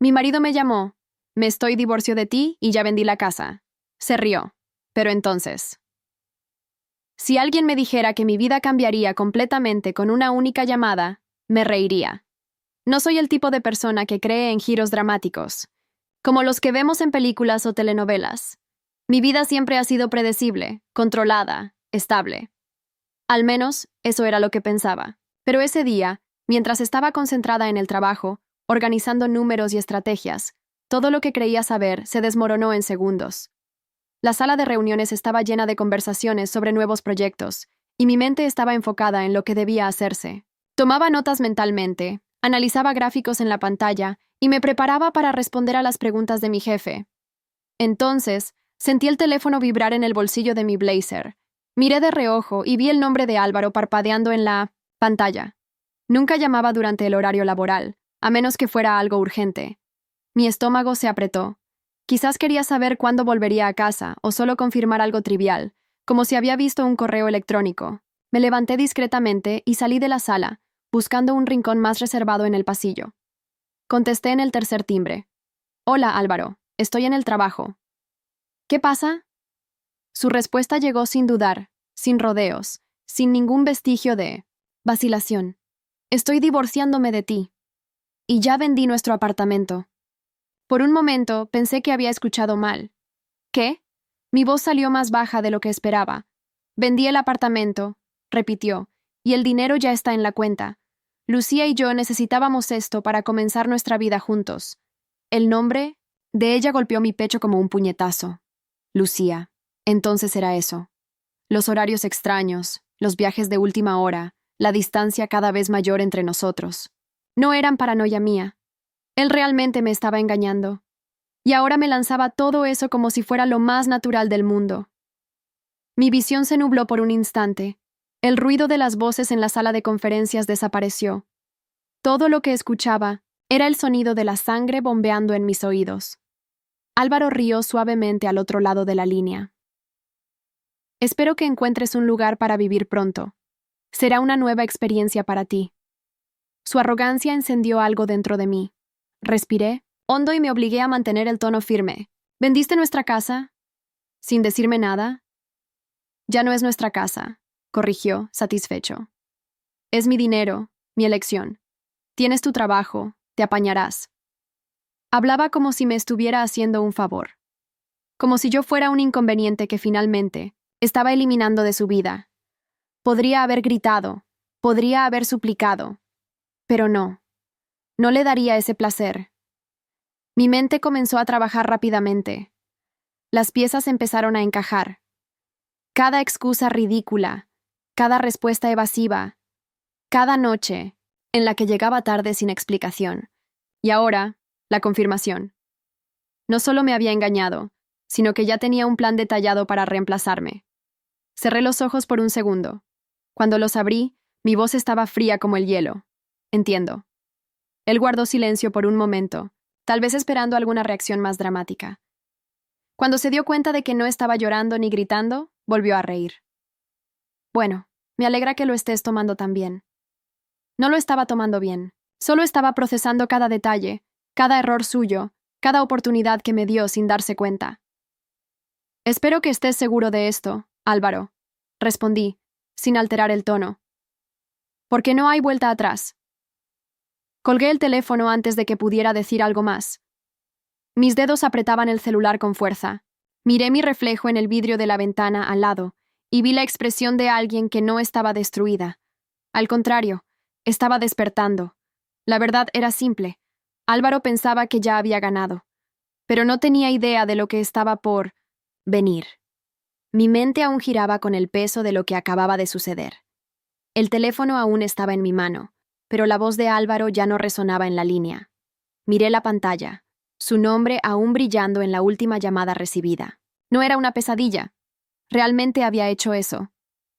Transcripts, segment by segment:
Mi marido me llamó. Me estoy divorcio de ti y ya vendí la casa. Se rió. Pero entonces, si alguien me dijera que mi vida cambiaría completamente con una única llamada, me reiría. No soy el tipo de persona que cree en giros dramáticos, como los que vemos en películas o telenovelas. Mi vida siempre ha sido predecible, controlada, estable. Al menos, eso era lo que pensaba. Pero ese día, mientras estaba concentrada en el trabajo, organizando números y estrategias, todo lo que creía saber se desmoronó en segundos. La sala de reuniones estaba llena de conversaciones sobre nuevos proyectos, y mi mente estaba enfocada en lo que debía hacerse. Tomaba notas mentalmente, analizaba gráficos en la pantalla y me preparaba para responder a las preguntas de mi jefe. Entonces, sentí el teléfono vibrar en el bolsillo de mi blazer. Miré de reojo y vi el nombre de Álvaro parpadeando en la pantalla. Nunca llamaba durante el horario laboral, a menos que fuera algo urgente. Mi estómago se apretó. Quizás quería saber cuándo volvería a casa o solo confirmar algo trivial, como si había visto un correo electrónico. Me levanté discretamente y salí de la sala, buscando un rincón más reservado en el pasillo. Contesté en el tercer timbre. Hola, Álvaro. Estoy en el trabajo. ¿Qué pasa? Su respuesta llegó sin dudar, sin rodeos, sin ningún vestigio de vacilación. Estoy divorciándome de ti. Y ya vendí nuestro apartamento. Por un momento pensé que había escuchado mal. ¿Qué? Mi voz salió más baja de lo que esperaba. Vendí el apartamento, repitió, y el dinero ya está en la cuenta. Lucía y yo necesitábamos esto para comenzar nuestra vida juntos. El nombre de ella golpeó mi pecho como un puñetazo. Lucía. Entonces era eso. Los horarios extraños, los viajes de última hora, la distancia cada vez mayor entre nosotros. No eran paranoia mía. Él realmente me estaba engañando. Y ahora me lanzaba todo eso como si fuera lo más natural del mundo. Mi visión se nubló por un instante. El ruido de las voces en la sala de conferencias desapareció. Todo lo que escuchaba era el sonido de la sangre bombeando en mis oídos. Álvaro rió suavemente al otro lado de la línea. Espero que encuentres un lugar para vivir pronto. Será una nueva experiencia para ti. Su arrogancia encendió algo dentro de mí. Respiré hondo y me obligué a mantener el tono firme. ¿Vendiste nuestra casa? ¿Sin decirme nada? Ya no es nuestra casa, corrigió, satisfecho. Es mi dinero, mi elección. Tienes tu trabajo, te apañarás. Hablaba como si me estuviera haciendo un favor. Como si yo fuera un inconveniente que finalmente estaba eliminando de su vida. Podría haber gritado, podría haber suplicado, pero no. No le daría ese placer. Mi mente comenzó a trabajar rápidamente. Las piezas empezaron a encajar. Cada excusa ridícula, cada respuesta evasiva, cada noche en la que llegaba tarde sin explicación. Y ahora, la confirmación. No solo me había engañado, sino que ya tenía un plan detallado para reemplazarme. Cerré los ojos por un segundo. Cuando los abrí, mi voz estaba fría como el hielo. Entiendo. Él guardó silencio por un momento, tal vez esperando alguna reacción más dramática. Cuando se dio cuenta de que no estaba llorando ni gritando, volvió a reír. Bueno, me alegra que lo estés tomando tan bien. No lo estaba tomando bien. Solo estaba procesando cada detalle, cada error suyo, cada oportunidad que me dio sin darse cuenta. Espero que estés seguro de esto, Álvaro, respondí, sin alterar el tono. Porque no hay vuelta atrás. Colgué el teléfono antes de que pudiera decir algo más. Mis dedos apretaban el celular con fuerza. Miré mi reflejo en el vidrio de la ventana al lado y vi la expresión de alguien que no estaba destruida. Al contrario, estaba despertando. La verdad era simple. Álvaro pensaba que ya había ganado, pero no tenía idea de lo que estaba por venir. Mi mente aún giraba con el peso de lo que acababa de suceder. El teléfono aún estaba en mi mano, pero la voz de Álvaro ya no resonaba en la línea. Miré la pantalla, su nombre aún brillando en la última llamada recibida. No era una pesadilla. Realmente había hecho eso.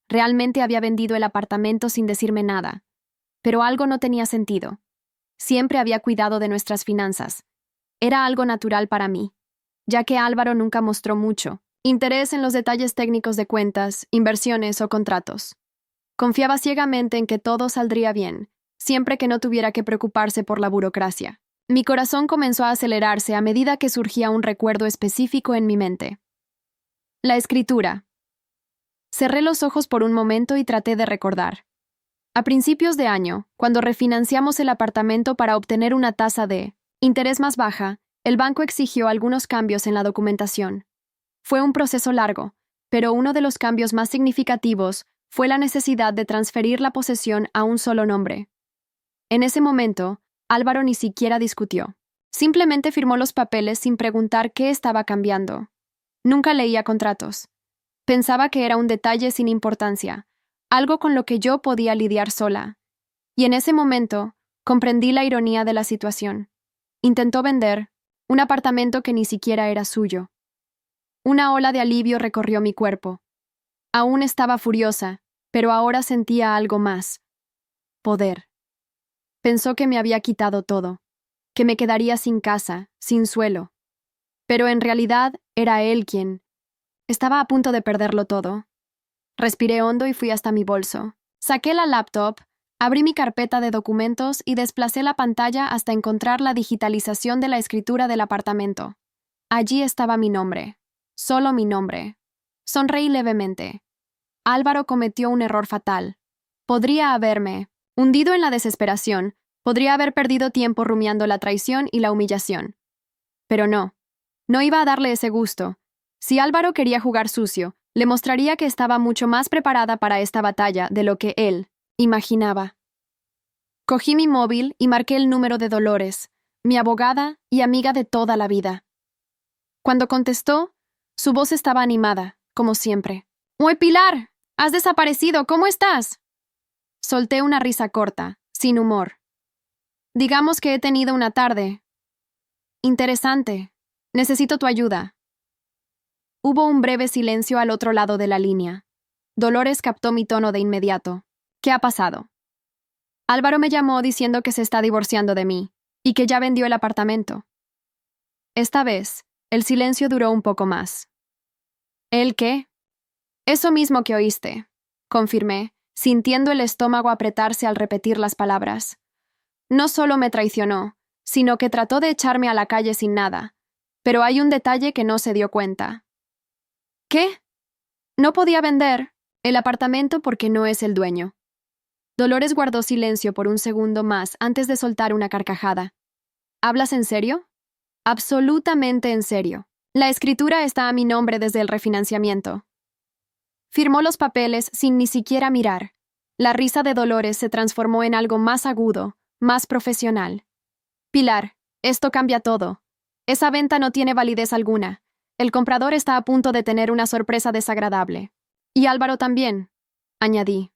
Realmente había vendido el apartamento sin decirme nada. Pero algo no tenía sentido. Siempre había cuidado de nuestras finanzas. Era algo natural para mí, ya que Álvaro nunca mostró mucho interés en los detalles técnicos de cuentas, inversiones o contratos. Confiaba ciegamente en que todo saldría bien, siempre que no tuviera que preocuparse por la burocracia. Mi corazón comenzó a acelerarse a medida que surgía un recuerdo específico en mi mente. La escritura. Cerré los ojos por un momento y traté de recordar. A principios de año, cuando refinanciamos el apartamento para obtener una tasa de interés más baja, el banco exigió algunos cambios en la documentación. Fue un proceso largo, pero uno de los cambios más significativos fue la necesidad de transferir la posesión a un solo nombre. En ese momento, Álvaro ni siquiera discutió. Simplemente firmó los papeles sin preguntar qué estaba cambiando. Nunca leía contratos. Pensaba que era un detalle sin importancia, algo con lo que yo podía lidiar sola. Y en ese momento, comprendí la ironía de la situación. Intentó vender un apartamento que ni siquiera era suyo. Una ola de alivio recorrió mi cuerpo. Aún estaba furiosa, pero ahora sentía algo más. Poder. Pensó que me había quitado todo, que me quedaría sin casa, sin suelo. Pero en realidad era él quien. Estaba a punto de perderlo todo. Respiré hondo y fui hasta mi bolso. Saqué la laptop, abrí mi carpeta de documentos y desplacé la pantalla hasta encontrar la digitalización de la escritura del apartamento. Allí estaba mi nombre. Solo mi nombre. Sonreí levemente. Álvaro cometió un error fatal. Podría haberme hundido en la desesperación, podría haber perdido tiempo rumiando la traición y la humillación. Pero no. No iba a darle ese gusto. Si Álvaro quería jugar sucio, le mostraría que estaba mucho más preparada para esta batalla de lo que él imaginaba. Cogí mi móvil y marqué el número de Dolores, mi abogada y amiga de toda la vida. Cuando contestó, su voz estaba animada, como siempre. ¡Uy, Pilar! ¡Has desaparecido! ¿Cómo estás? Solté una risa corta, sin humor. Digamos que he tenido una tarde interesante. Necesito tu ayuda. Hubo un breve silencio al otro lado de la línea. Dolores captó mi tono de inmediato. ¿Qué ha pasado? Álvaro me llamó diciendo que se está divorciando de mí y que ya vendió el apartamento. Esta vez, el silencio duró un poco más. ¿El qué? Eso mismo que oíste, confirmé, sintiendo el estómago apretarse al repetir las palabras. No solo me traicionó, sino que trató de echarme a la calle sin nada. Pero hay un detalle que no se dio cuenta. ¿Qué? No podía vender el apartamento porque no es el dueño. Dolores guardó silencio por un segundo más antes de soltar una carcajada. ¿Hablas en serio? Absolutamente en serio. La escritura está a mi nombre desde el refinanciamiento. Firmó los papeles sin ni siquiera mirar. La risa de Dolores se transformó en algo más agudo, más profesional. Pilar, esto cambia todo. Esa venta no tiene validez alguna. El comprador está a punto de tener una sorpresa desagradable. Y Álvaro también, añadí.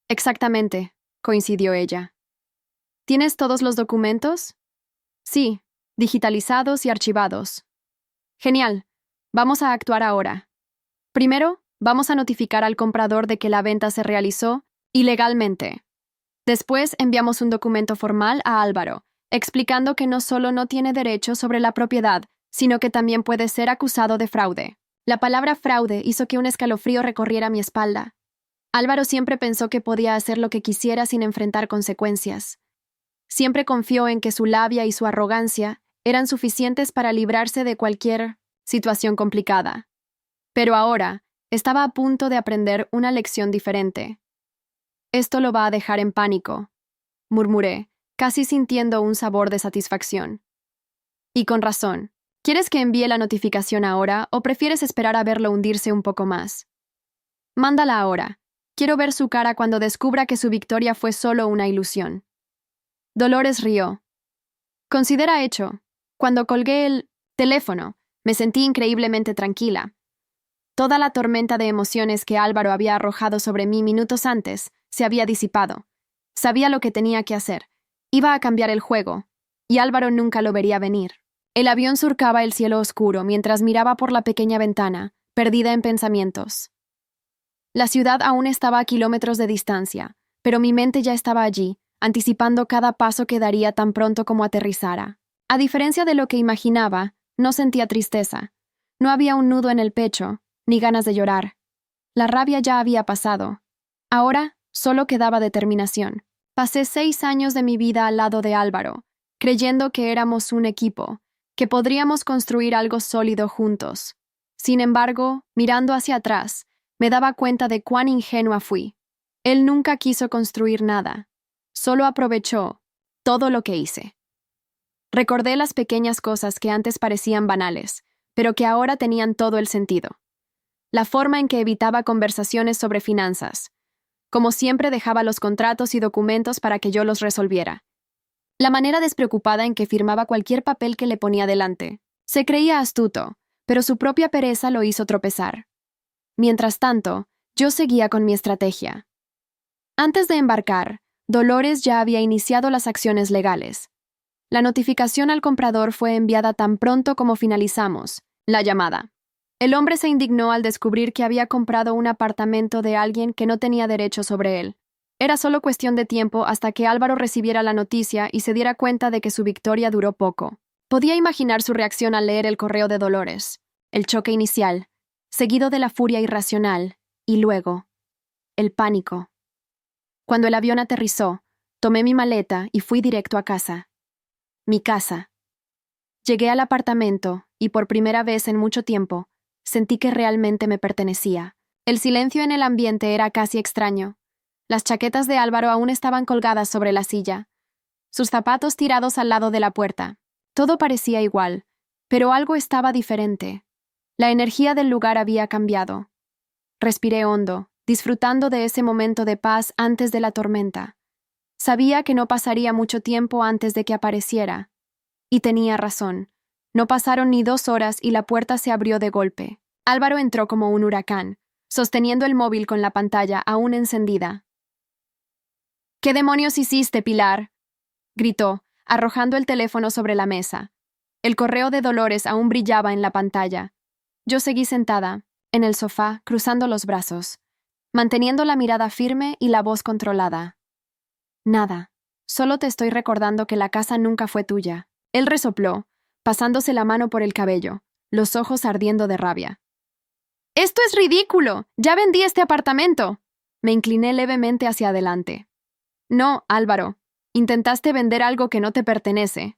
Exactamente, coincidió ella. ¿Tienes todos los documentos? Sí, digitalizados y archivados. Genial. Vamos a actuar ahora. Primero, vamos a notificar al comprador de que la venta se realizó ilegalmente. Después enviamos un documento formal a Álvaro, explicando que no solo no tiene derecho sobre la propiedad, sino que también puede ser acusado de fraude. La palabra fraude hizo que un escalofrío recorriera mi espalda. Álvaro siempre pensó que podía hacer lo que quisiera sin enfrentar consecuencias. Siempre confió en que su labia y su arrogancia eran suficientes para librarse de cualquier situación complicada. Pero ahora estaba a punto de aprender una lección diferente. Esto lo va a dejar en pánico, murmuré, casi sintiendo un sabor de satisfacción. Y con razón. ¿Quieres que envíe la notificación ahora o prefieres esperar a verlo hundirse un poco más? Mándala ahora. Quiero ver su cara cuando descubra que su victoria fue solo una ilusión. Dolores rió. Considera hecho. Cuando colgué el teléfono, me sentí increíblemente tranquila. Toda la tormenta de emociones que Álvaro había arrojado sobre mí minutos antes se había disipado. Sabía lo que tenía que hacer. Iba a cambiar el juego, y Álvaro nunca lo vería venir. El avión surcaba el cielo oscuro mientras miraba por la pequeña ventana, perdida en pensamientos. La ciudad aún estaba a kilómetros de distancia, pero mi mente ya estaba allí, anticipando cada paso que daría tan pronto como aterrizara. A diferencia de lo que imaginaba, no sentía tristeza. No había un nudo en el pecho, ni ganas de llorar. La rabia ya había pasado. Ahora solo quedaba determinación. Pasé 6 años de mi vida al lado de Álvaro, creyendo que éramos un equipo, que podríamos construir algo sólido juntos. Sin embargo, mirando hacia atrás, me daba cuenta de cuán ingenua fui. Él nunca quiso construir nada, solo aprovechó todo lo que hice. Recordé las pequeñas cosas que antes parecían banales, pero que ahora tenían todo el sentido. La forma en que evitaba conversaciones sobre finanzas. Como siempre dejaba los contratos y documentos para que yo los resolviera. La manera despreocupada en que firmaba cualquier papel que le ponía delante. Se creía astuto, pero su propia pereza lo hizo tropezar. Mientras tanto, yo seguía con mi estrategia. Antes de embarcar, Dolores ya había iniciado las acciones legales. La notificación al comprador fue enviada tan pronto como finalizamos la llamada. El hombre se indignó al descubrir que había comprado un apartamento de alguien que no tenía derecho sobre él. Era solo cuestión de tiempo hasta que Álvaro recibiera la noticia y se diera cuenta de que su victoria duró poco. Podía imaginar su reacción al leer el correo de Dolores, el choque inicial, seguido de la furia irracional, y luego, el pánico. Cuando el avión aterrizó, tomé mi maleta y fui directo a casa. Mi casa. Llegué al apartamento y por primera vez en mucho tiempo, sentí que realmente me pertenecía. El silencio en el ambiente era casi extraño. Las chaquetas de Álvaro aún estaban colgadas sobre la silla, sus zapatos tirados al lado de la puerta. Todo parecía igual, pero algo estaba diferente. La energía del lugar había cambiado. Respiré hondo, disfrutando de ese momento de paz antes de la tormenta. Sabía que no pasaría mucho tiempo antes de que apareciera. Y tenía razón. No pasaron ni 2 horas y la puerta se abrió de golpe. Álvaro entró como un huracán, sosteniendo el móvil con la pantalla aún encendida. «¿Qué demonios hiciste, Pilar?», gritó, arrojando el teléfono sobre la mesa. El correo de Dolores aún brillaba en la pantalla. Yo seguí sentada, en el sofá, cruzando los brazos, manteniendo la mirada firme y la voz controlada. «Nada, solo te estoy recordando que la casa nunca fue tuya». Él resopló, pasándose la mano por el cabello, los ojos ardiendo de rabia. «¡Esto es ridículo! ¡Ya vendí este apartamento!». Me incliné levemente hacia adelante. «No, Álvaro, intentaste vender algo que no te pertenece».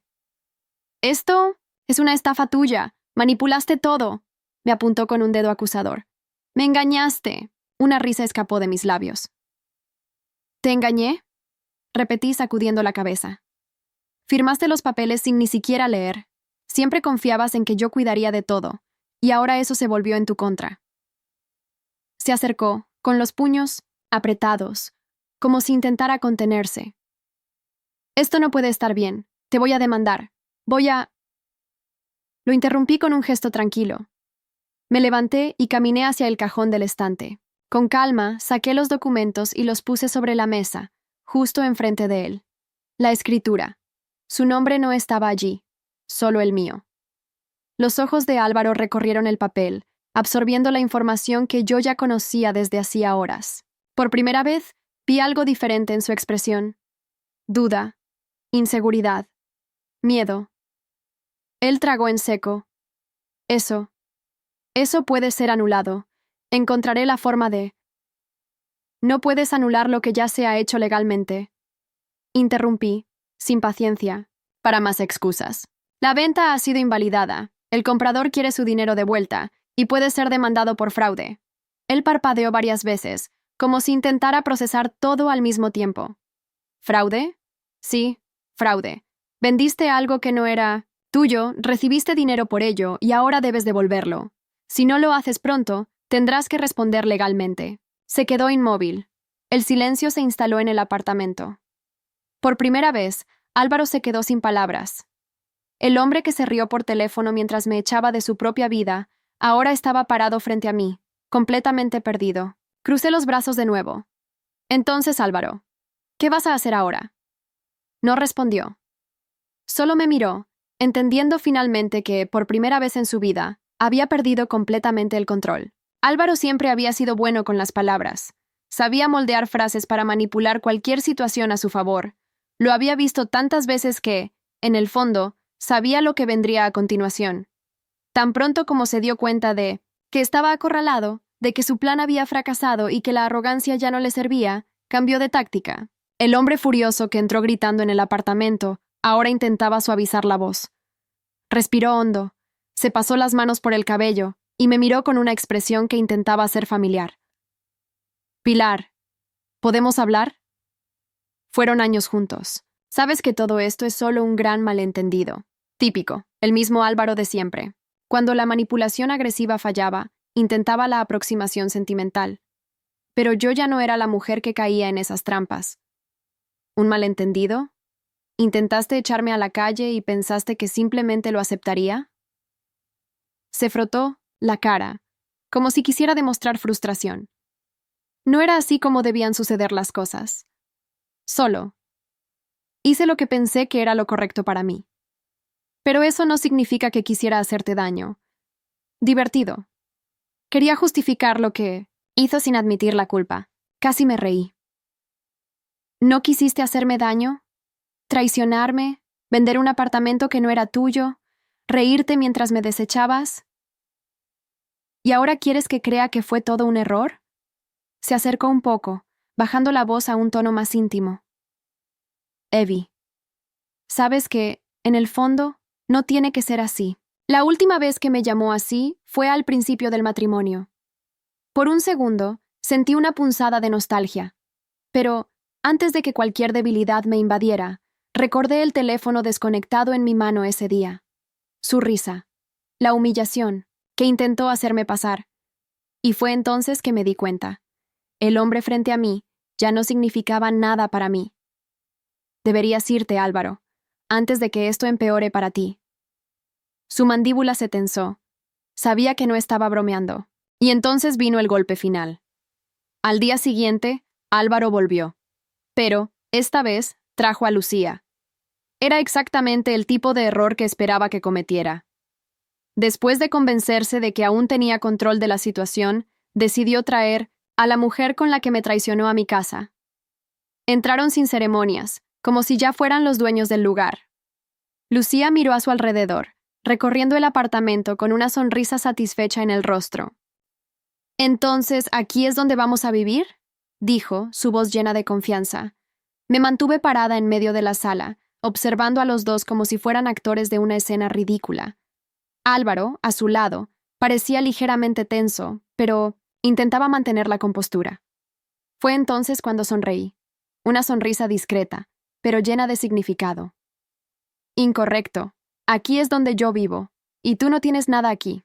«Esto es una estafa tuya. Manipulaste todo», me apuntó con un dedo acusador. «Me engañaste». Una risa escapó de mis labios. «¿Te engañé?», repetí sacudiendo la cabeza. «Firmaste los papeles sin ni siquiera leer. Siempre confiabas en que yo cuidaría de todo, y ahora eso se volvió en tu contra». Se acercó, con los puños apretados, como si intentara contenerse. «Esto no puede estar bien. Te voy a demandar. Lo interrumpí con un gesto tranquilo. Me levanté y caminé hacia el cajón del estante. Con calma, saqué los documentos y los puse sobre la mesa, justo enfrente de él. La escritura. Su nombre no estaba allí, solo el mío. Los ojos de Álvaro recorrieron el papel, absorbiendo la información que yo ya conocía desde hacía horas. Por primera vez, vi algo diferente en su expresión. Duda, inseguridad, miedo. Él tragó en seco. Eso puede ser anulado. Encontraré la forma de... No puedes anular lo que ya se ha hecho legalmente. Interrumpí, sin paciencia, para más excusas. La venta ha sido invalidada. El comprador quiere su dinero de vuelta y puede ser demandado por fraude. Él parpadeó varias veces, como si intentara procesar todo al mismo tiempo. ¿Fraude? Sí, fraude. Vendiste algo que no era tuyo, recibiste dinero por ello y ahora debes devolverlo. Si no lo haces pronto, tendrás que responder legalmente. Se quedó inmóvil. El silencio se instaló en el apartamento. Por primera vez, Álvaro se quedó sin palabras. El hombre que se rió por teléfono mientras me echaba de su propia vida, ahora estaba parado frente a mí, completamente perdido. Crucé los brazos de nuevo. Entonces, Álvaro, ¿qué vas a hacer ahora? No respondió. Solo me miró, entendiendo finalmente que, por primera vez en su vida, había perdido completamente el control. Álvaro siempre había sido bueno con las palabras. Sabía moldear frases para manipular cualquier situación a su favor. Lo había visto tantas veces que, en el fondo, sabía lo que vendría a continuación. Tan pronto como se dio cuenta de que estaba acorralado, de que su plan había fracasado y que la arrogancia ya no le servía, cambió de táctica. El hombre furioso que entró gritando en el apartamento Ahora intentaba suavizar la voz. Respiró hondo, se pasó las manos por el cabello y me miró con una expresión que intentaba ser familiar. Pilar, ¿podemos hablar? Fueron años juntos. Sabes que todo esto es solo un gran malentendido. Típico, el mismo Álvaro de siempre. Cuando la manipulación agresiva fallaba, intentaba la aproximación sentimental. Pero yo ya no era la mujer que caía en esas trampas. ¿Un malentendido? ¿Intentaste echarme a la calle y pensaste que simplemente lo aceptaría? Se frotó la cara, como si quisiera demostrar frustración. No era así como debían suceder las cosas. Solo. Hice lo que pensé que era lo correcto para mí. Pero eso no significa que quisiera hacerte daño. Divertido. Quería justificar lo que hizo sin admitir la culpa. Casi me reí. ¿No quisiste hacerme daño? ¿Traicionarme? ¿Vender un apartamento que no era tuyo? ¿Reírte mientras me desechabas? ¿Y ahora quieres que crea que fue todo un error? Se acercó un poco, bajando la voz a un tono más íntimo. Evie, sabes que, en el fondo, no tiene que ser así. La última vez que me llamó así fue al principio del matrimonio. Por un segundo, sentí una punzada de nostalgia. Pero, antes de que cualquier debilidad me invadiera, recordé el teléfono desconectado en mi mano ese día. Su risa. La humillación que intentó hacerme pasar. Y fue entonces que me di cuenta. El hombre frente a mí ya no significaba nada para mí. Deberías irte, Álvaro, antes de que esto empeore para ti. Su mandíbula se tensó. Sabía que no estaba bromeando. Y entonces vino el golpe final. Al día siguiente, Álvaro volvió. Pero, esta vez, trajo a Lucía. Era exactamente el tipo de error que esperaba que cometiera. Después de convencerse de que aún tenía control de la situación, decidió traer a la mujer con la que me traicionó a mi casa. Entraron sin ceremonias, como si ya fueran los dueños del lugar. Lucía miró a su alrededor, recorriendo el apartamento con una sonrisa satisfecha en el rostro. «¿Entonces, aquí es donde vamos a vivir?», dijo, su voz llena de confianza. Me mantuve parada en medio de la sala, observando a los dos como si fueran actores de una escena ridícula. Álvaro, a su lado, parecía ligeramente tenso, pero intentaba mantener la compostura. Fue entonces cuando sonreí. Una sonrisa discreta, pero llena de significado. «Incorrecto. Aquí es donde yo vivo, y tú no tienes nada aquí».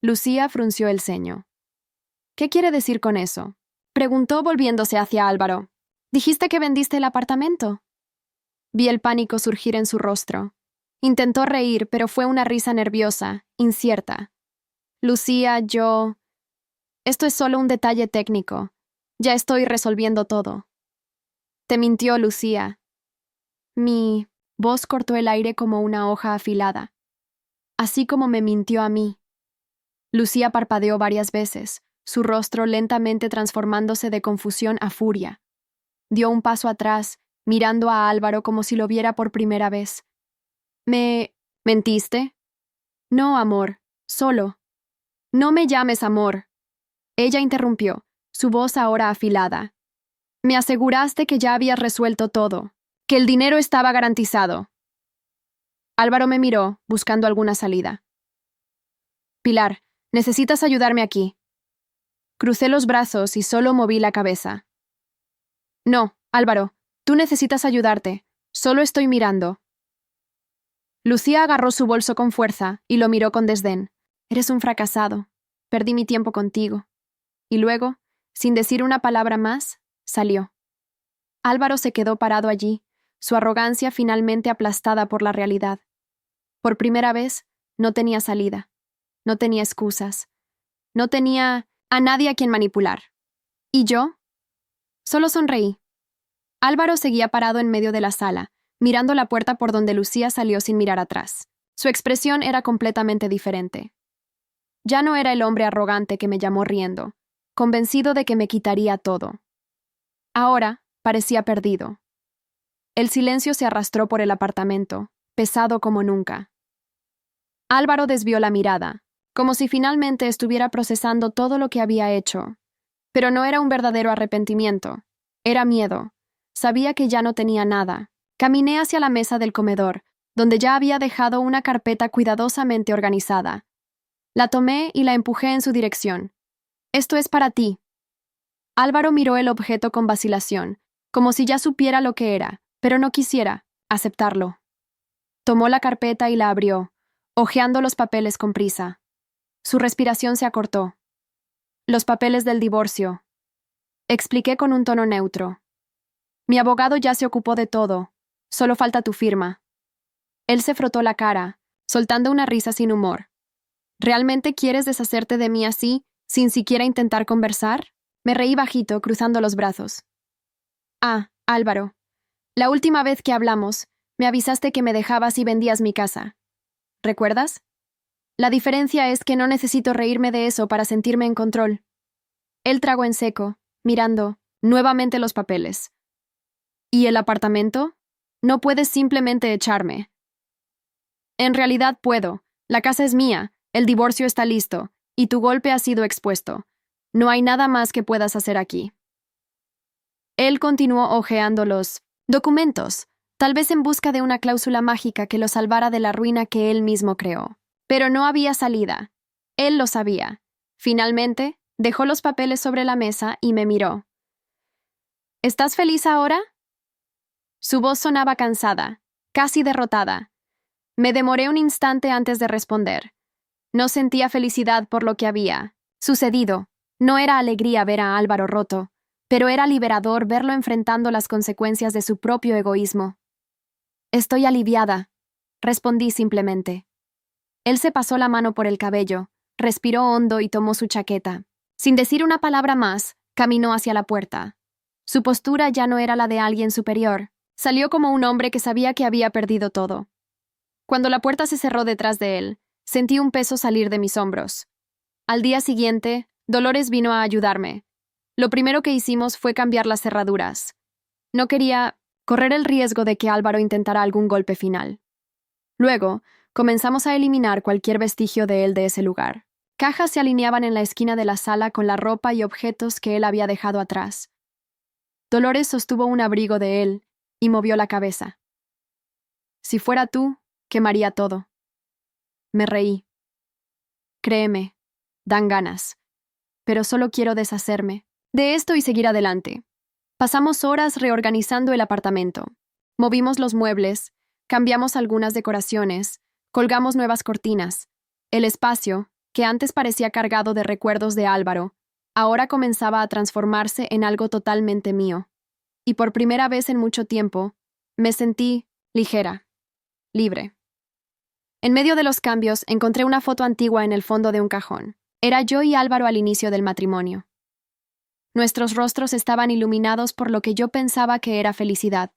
Lucía frunció el ceño. «¿Qué quiere decir con eso?», preguntó volviéndose hacia Álvaro. «¿Dijiste que vendiste el apartamento?». Vi el pánico surgir en su rostro. Intentó reír, pero fue una risa nerviosa, incierta. «Lucía, esto es solo un detalle técnico. Ya estoy resolviendo todo». «Te mintió, Lucía». Mi voz cortó el aire como una hoja afilada. «Así como me mintió a mí». Lucía parpadeó varias veces, su rostro lentamente transformándose de confusión a furia. Dio un paso atrás, mirando a Álvaro como si lo viera por primera vez. «¿Me mentiste?». «No, amor, solo». «No me llames amor». Ella interrumpió, su voz ahora afilada. «Me aseguraste que ya habías resuelto todo, que el dinero estaba garantizado». Álvaro me miró, buscando alguna salida. «Pilar, necesitas ayudarme aquí». Crucé los brazos y solo moví la cabeza. «No, Álvaro, tú necesitas ayudarte. Solo estoy mirando». Lucía agarró su bolso con fuerza y lo miró con desdén. «Eres un fracasado. Perdí mi tiempo contigo». Y luego, sin decir una palabra más, salió. Álvaro se quedó parado allí, su arrogancia finalmente aplastada por la realidad. Por primera vez, no tenía salida. No tenía excusas. No tenía a nadie a quien manipular. ¿Y yo? Solo sonreí. Álvaro seguía parado en medio de la sala, mirando la puerta por donde Lucía salió sin mirar atrás. Su expresión era completamente diferente. Ya no era el hombre arrogante que me llamó riendo, convencido de que me quitaría todo. Ahora parecía perdido. El silencio se arrastró por el apartamento, pesado como nunca. Álvaro desvió la mirada, como si finalmente estuviera procesando todo lo que había hecho. Pero no era un verdadero arrepentimiento. Era miedo. Sabía que ya no tenía nada, Caminé hacia la mesa del comedor, donde ya había dejado una carpeta cuidadosamente organizada. La tomé y la empujé en su dirección. «Esto es para ti». Álvaro miró el objeto con vacilación, como si ya supiera lo que era, pero no quisiera aceptarlo. Tomó la carpeta y la abrió, hojeando los papeles con prisa. Su respiración se acortó. «Los papeles del divorcio», expliqué con un tono neutro. «Mi abogado ya se ocupó de todo. Solo falta tu firma». Él se frotó la cara, soltando una risa sin humor. «¿Realmente quieres deshacerte de mí así, sin siquiera intentar conversar?» Me reí bajito, cruzando los brazos. «Ah, Álvaro, la última vez que hablamos, me avisaste que me dejabas y vendías mi casa. ¿Recuerdas? La diferencia es que no necesito reírme de eso para sentirme en control». Él tragó en seco, mirando nuevamente los papeles. «¿Y el apartamento? No puedes simplemente echarme». «En realidad puedo. La casa es mía, el divorcio está listo, y tu golpe ha sido expuesto. No hay nada más que puedas hacer aquí». Él continuó hojeando los documentos, tal vez en busca de una cláusula mágica que lo salvara de la ruina que él mismo creó. Pero no había salida. Él lo sabía. Finalmente, dejó los papeles sobre la mesa y me miró. «¿Estás feliz ahora?» Su voz sonaba cansada, casi derrotada. Me demoré un instante antes de responder. No sentía felicidad por lo que había sucedido. No era alegría ver a Álvaro roto, pero era liberador verlo enfrentando las consecuencias de su propio egoísmo. «Estoy aliviada», respondí simplemente. Él se pasó la mano por el cabello, respiró hondo y tomó su chaqueta. Sin decir una palabra más, caminó hacia la puerta. Su postura ya no era la de alguien superior. Salió como un hombre que sabía que había perdido todo. Cuando la puerta se cerró detrás de él, sentí un peso salir de mis hombros. Al día siguiente, Dolores vino a ayudarme. Lo primero que hicimos fue cambiar las cerraduras. No quería correr el riesgo de que Álvaro intentara algún golpe final. Luego, comenzamos a eliminar cualquier vestigio de él de ese lugar. Cajas se alineaban en la esquina de la sala con la ropa y objetos que él había dejado atrás. Dolores sostuvo un abrigo de él y movió la cabeza. «Si fuera tú, quemaría todo». Me reí. «Créeme, dan ganas. Pero solo quiero deshacerme de esto y seguir adelante». Pasamos horas reorganizando el apartamento. Movimos los muebles, cambiamos algunas decoraciones, colgamos nuevas cortinas. El espacio, que antes parecía cargado de recuerdos de Álvaro, ahora comenzaba a transformarse en algo totalmente mío. Y por primera vez en mucho tiempo, me sentí ligera, libre. En medio de los cambios, encontré una foto antigua en el fondo de un cajón. Era yo y Álvaro al inicio del matrimonio. Nuestros rostros estaban iluminados por lo que yo pensaba que era felicidad.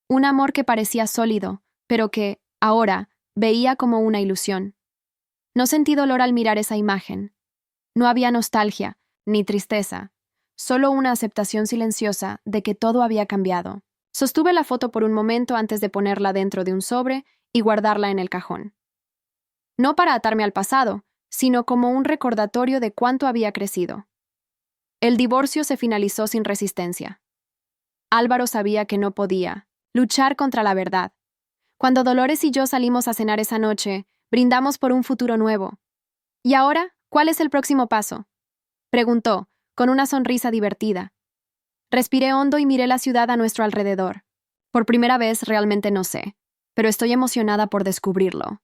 Un amor que parecía sólido, pero que, ahora, veía como una ilusión. No sentí dolor al mirar esa imagen. No había nostalgia, ni tristeza, solo una aceptación silenciosa de que todo había cambiado. Sostuve la foto por un momento antes de ponerla dentro de un sobre y guardarla en el cajón. No para atarme al pasado, sino como un recordatorio de cuánto había crecido. El divorcio se finalizó sin resistencia. Álvaro sabía que no podía luchar contra la verdad. Cuando Dolores y yo salimos a cenar esa noche, brindamos por un futuro nuevo. «¿Y ahora, cuál es el próximo paso?», preguntó, con una sonrisa divertida. Respiré hondo y miré la ciudad a nuestro alrededor. Por primera vez realmente no sé, pero estoy emocionada por descubrirlo.